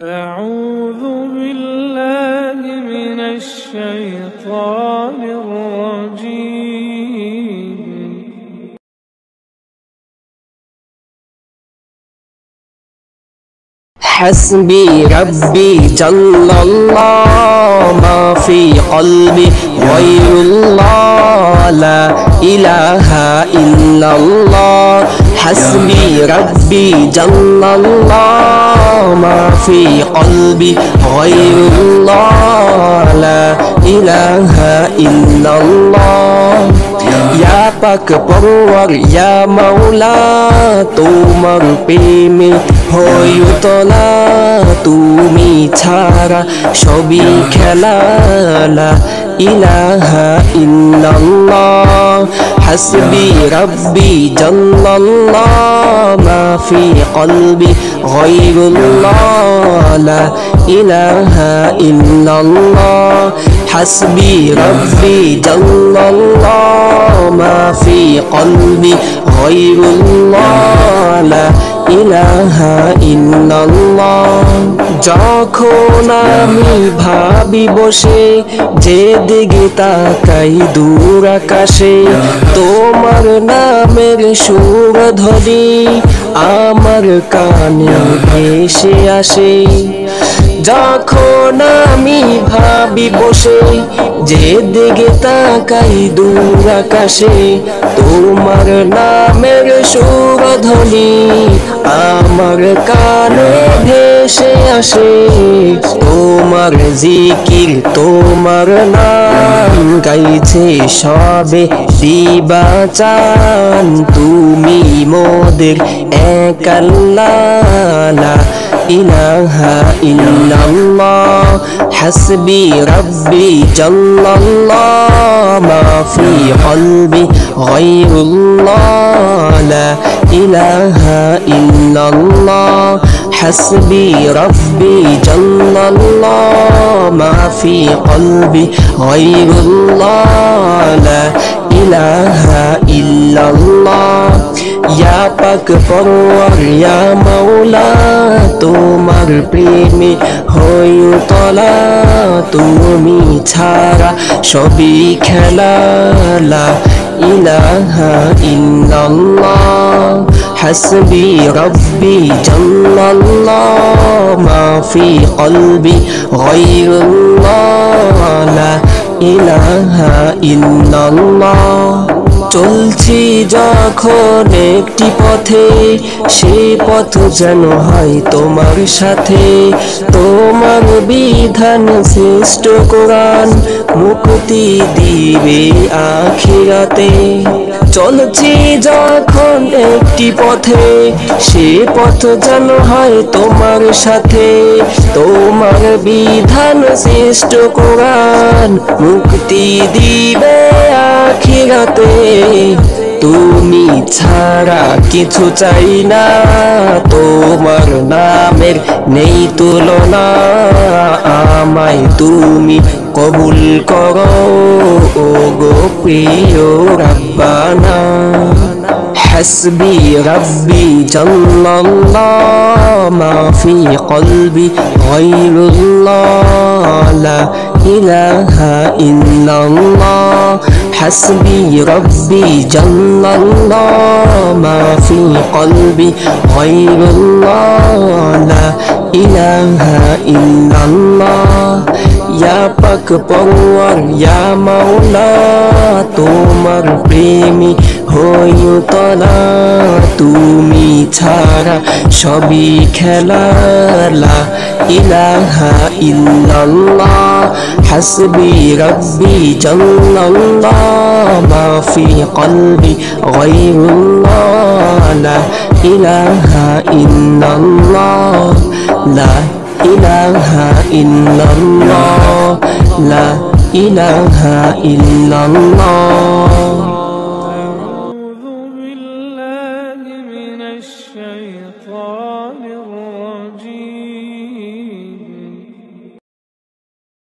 أعوذ بالله من الشيطان الرجيم. حسبي ربي جل الله ما في قلبي غير الله لا إله إلا الله. حسبي ربي جل الله ما في قلبي غير الله لا إله إلا الله. या पाक परवर या मौला তোমার প্রেমে হই উতলা তুমি ছাড়া সবই খেলা লা ইলাহা ইল্লাল্লাহ। হাসবি রব্বি জাল্লাল্লাহ মা ফি কলবি গায়রুল্লাহ লা ইলাহা ইল্লাল্লাহ। حسبي ربي جل الله ما في قلبي غير الله لا إله إلا الله। যখন আমি ভাবি বসে যেদিকে তাকাই দূর আকাশে তোমার নামের সুর ধ্বনি আমার কানে ভেসে আসে। যখন আমি ভাবি বসে যেদিকে তাকাই দূর আকাশে তোমার নামের সুর ধ্বনি আমার কানে ভেসে আসে। তোমার জিকির তোমার নাম গাইছে সবে দিবাচান তুমি মোদের এক আল্লাহ লা ইলাহা ইল্লাল্লাহ। হাসবি রব্বি জাল্লাল্লাহ মা ফি কলবি গায়রুল্লাহ লা ইলাহা ইল্লাল্লাহ। حسبي ربي جل الله ما في قلبي غير الله لا إله إلا الله। या पाक परवर या मौला তোমার প্রেমে হই উতলা তুমি ছাড়া সবই খেলা লা ইলাহা ইল্লাল্লাহ। حسبي ربي جل الله ما في قلبي غير الله لا إله إلا الله। চলছি যখন একটি পথে সে পথ যেন হয় তোমার সাথে তোমার বিধান শ্রেষ্ঠ কোরআন মুক্তি দিবে আখিরাতে। চলছি যখন একটি পথে সে পথ যেন হয় তোমার সাথে তোমার বিধান শ্রেষ্ঠ কোরআন মুক্তি দিবে আখিরাতে। তুমি ছাড়া কিছু চাই না তোমার নামের নেই তুলনা আমায় তুমি কবুল করো ও গো প্রিয় রব্বানা। حسبي ربي جل الله ما في قلبي غير الله لا إله إلا الله। حسبي ربي جل الله ما في قلبي غير الله لا إله إلا الله। या पाक परवर या मौला তোমার প্রেমী হই উতলা তুমি ছাড়া সবই খেলা লা ইলাহা ইল্লাল্লাহ। حسبي ربي جل الله ما في قلبي غير الله لا إله إلا الله لا إله إلا الله لا إله إلا الله।